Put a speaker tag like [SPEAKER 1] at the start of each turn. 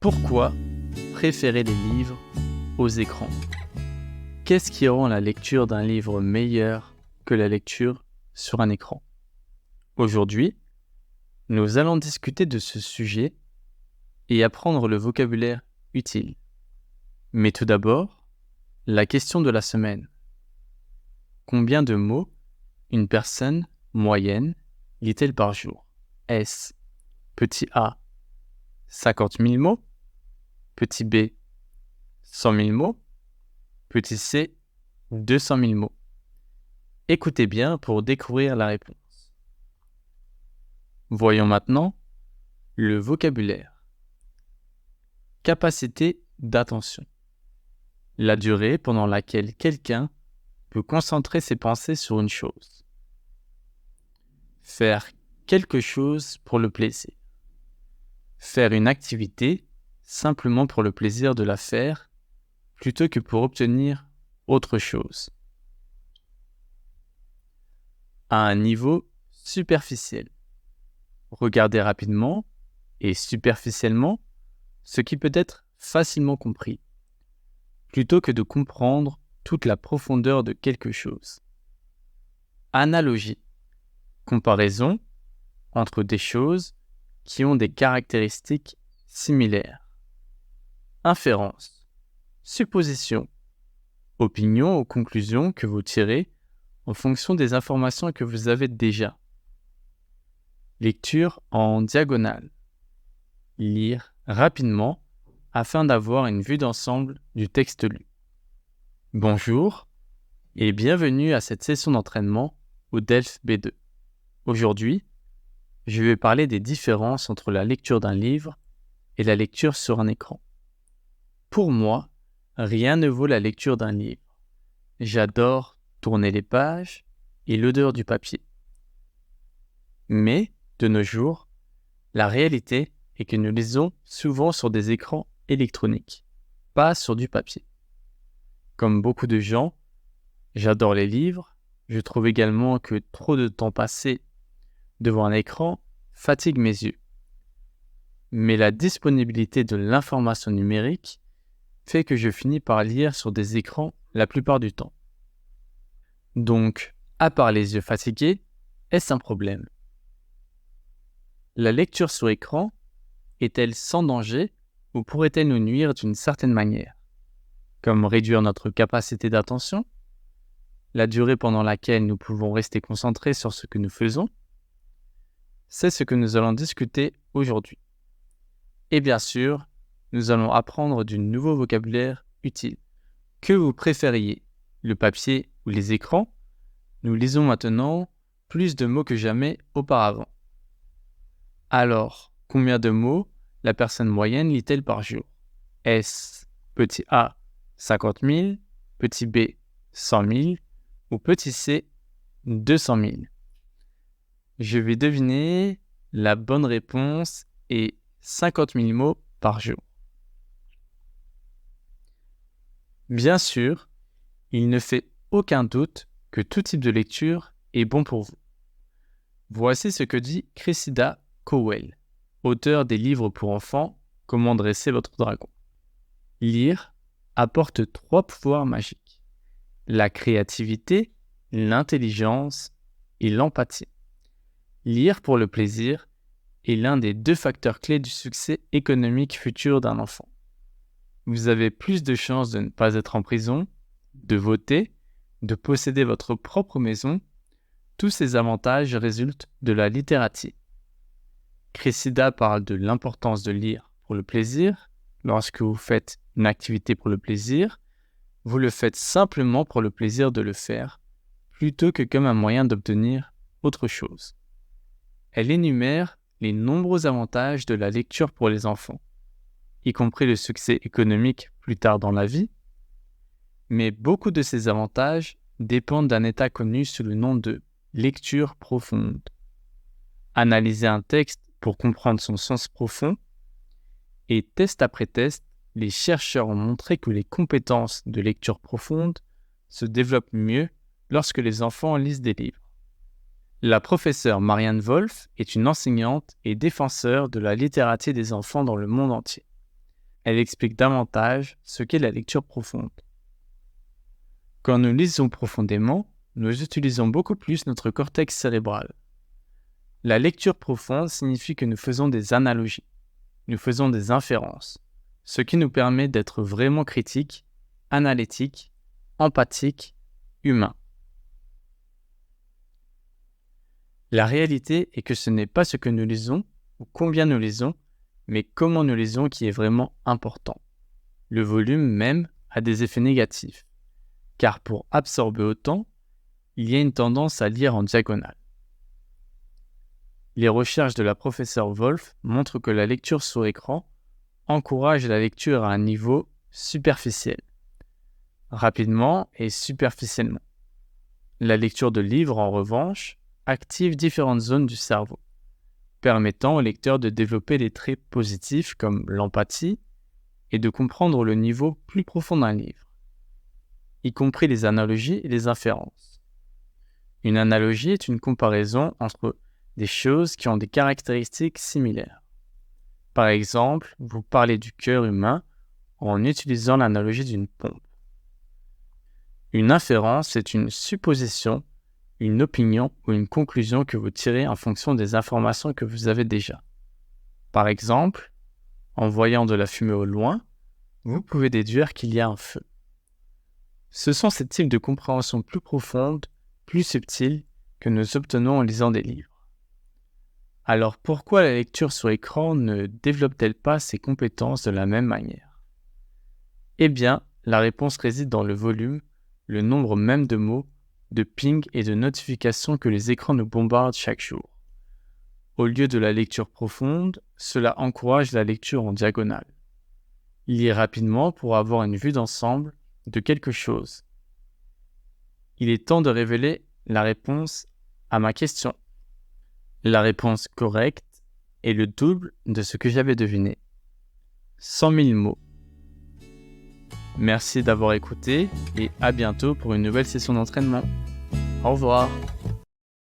[SPEAKER 1] Pourquoi préférer les livres aux écrans? Qu'est-ce qui rend la lecture d'un livre meilleure que la lecture sur un écran? Aujourd'hui, nous allons discuter de ce sujet et apprendre le vocabulaire utile. Mais tout d'abord, la question de la semaine. Combien de mots une personne moyenne lit-elle par jour? Est-ce petit a 50 000 mots, petit b 100 000 mots, petit c 200 000 mots? Écoutez bien pour découvrir la réponse. Voyons maintenant le vocabulaire. Capacité d'attention. La durée pendant laquelle quelqu'un peut concentrer ses pensées sur une chose. Faire quelque chose pour le plaisir. Faire une activité simplement pour le plaisir de la faire plutôt que pour obtenir autre chose. À un niveau superficiel. Regarder rapidement et superficiellement ce qui peut être facilement compris, plutôt que de comprendre toute la profondeur de quelque chose. Analogie. Comparaison entre des choses qui ont des caractéristiques similaires. Inférence. Supposition. Opinion ou conclusion que vous tirez en fonction des informations que vous avez déjà. Lecture en diagonale. Lire rapidement afin d'avoir une vue d'ensemble du texte lu. Bonjour et bienvenue à cette session d'entraînement au DELF B2. Aujourd'hui, je vais parler des différences entre la lecture d'un livre et la lecture sur un écran. Pour moi, rien ne vaut la lecture d'un livre. J'adore tourner les pages et l'odeur du papier. Mais, de nos jours, la réalité est que nous lisons souvent sur des écrans électroniques, pas sur du papier. Comme beaucoup de gens, j'adore les livres. Je trouve également que trop de temps passé devant un écran fatigue mes yeux. Mais la disponibilité de l'information numérique fait que je finis par lire sur des écrans la plupart du temps. Donc, à part les yeux fatigués, est-ce un problème? La lecture sur écran est-elle sans danger ou pourrait-elle nous nuire d'une certaine manière? Comme réduire notre capacité d'attention, la durée pendant laquelle nous pouvons rester concentrés sur ce que nous faisons? C'est ce que nous allons discuter aujourd'hui. Et bien sûr, nous allons apprendre du nouveau vocabulaire utile. Que vous préfériez, le papier ou les écrans? Nous lisons maintenant plus de mots que jamais auparavant. Alors, combien de mots la personne moyenne lit-elle par jour? Est-ce petit a 50 000, petit b 100 000 ou petit c 200 000? Je vais deviner, la bonne réponse est 50 000 mots par jour. Bien sûr, il ne fait aucun doute que tout type de lecture est bon pour vous. Voici ce que dit Cressida Cowell, auteur des livres pour enfants « Comment dresser votre dragon ». Lire apporte 3 pouvoirs magiques: la créativité, l'intelligence et l'empathie. Lire pour le plaisir est l'un des 2 facteurs clés du succès économique futur d'un enfant. Vous avez plus de chances de ne pas être en prison, de voter, de posséder votre propre maison. Tous ces avantages résultent de la littératie. Cressida parle de l'importance de lire pour le plaisir. Lorsque vous faites une activité pour le plaisir, vous le faites simplement pour le plaisir de le faire, plutôt que comme un moyen d'obtenir autre chose. Elle énumère les nombreux avantages de la lecture pour les enfants, y compris le succès économique plus tard dans la vie, mais beaucoup de ces avantages dépendent d'un état connu sous le nom de lecture profonde. Analyser un texte pour comprendre son sens profond, et test après test, les chercheurs ont montré que les compétences de lecture profonde se développent mieux lorsque les enfants lisent des livres. La professeure Marianne Wolf est une enseignante et défenseur de la littératie des enfants dans le monde entier. elle explique davantage ce qu'est la lecture profonde. Quand nous lisons profondément, nous utilisons beaucoup plus notre cortex cérébral. La lecture profonde signifie que nous faisons des analogies, nous faisons des inférences, ce qui nous permet d'être vraiment critiques, analytiques, empathiques, humains. La réalité est que ce n'est pas ce que nous lisons ou combien nous lisons, mais comment nous lisons qui est vraiment important. Le volume même a des effets négatifs, car pour absorber autant, il y a une tendance à lire en diagonale. Les recherches de la professeure Wolf montrent que la lecture sur écran encourage la lecture à un niveau superficiel, rapidement et superficiellement. La lecture de livres, en revanche, active différentes zones du cerveau, permettant au lecteur de développer des traits positifs comme l'empathie et de comprendre le niveau plus profond d'un livre, y compris les analogies et les inférences. Une analogie est une comparaison entre des choses qui ont des caractéristiques similaires. Par exemple, vous parlez du cœur humain en utilisant l'analogie d'une pompe. Une inférence est une supposition, une opinion ou une conclusion que vous tirez en fonction des informations que vous avez déjà. Par exemple, en voyant de la fumée au loin, vous pouvez déduire qu'il y a un feu. Ce sont ces types de compréhension plus profondes, plus subtiles, que nous obtenons en lisant des livres. Alors pourquoi la lecture sur écran ne développe-t-elle pas ces compétences de la même manière ? Eh bien, la réponse réside dans le volume, le nombre même de mots, de pings et de notifications que les écrans nous bombardent chaque jour. Au lieu de la lecture profonde, cela encourage la lecture en diagonale. Lire rapidement pour avoir une vue d'ensemble de quelque chose. Il est temps de révéler la réponse à ma question. La réponse correcte est le double de ce que j'avais deviné. 100 000 mots. Merci d'avoir écouté et à bientôt pour une nouvelle session d'entraînement. Au revoir.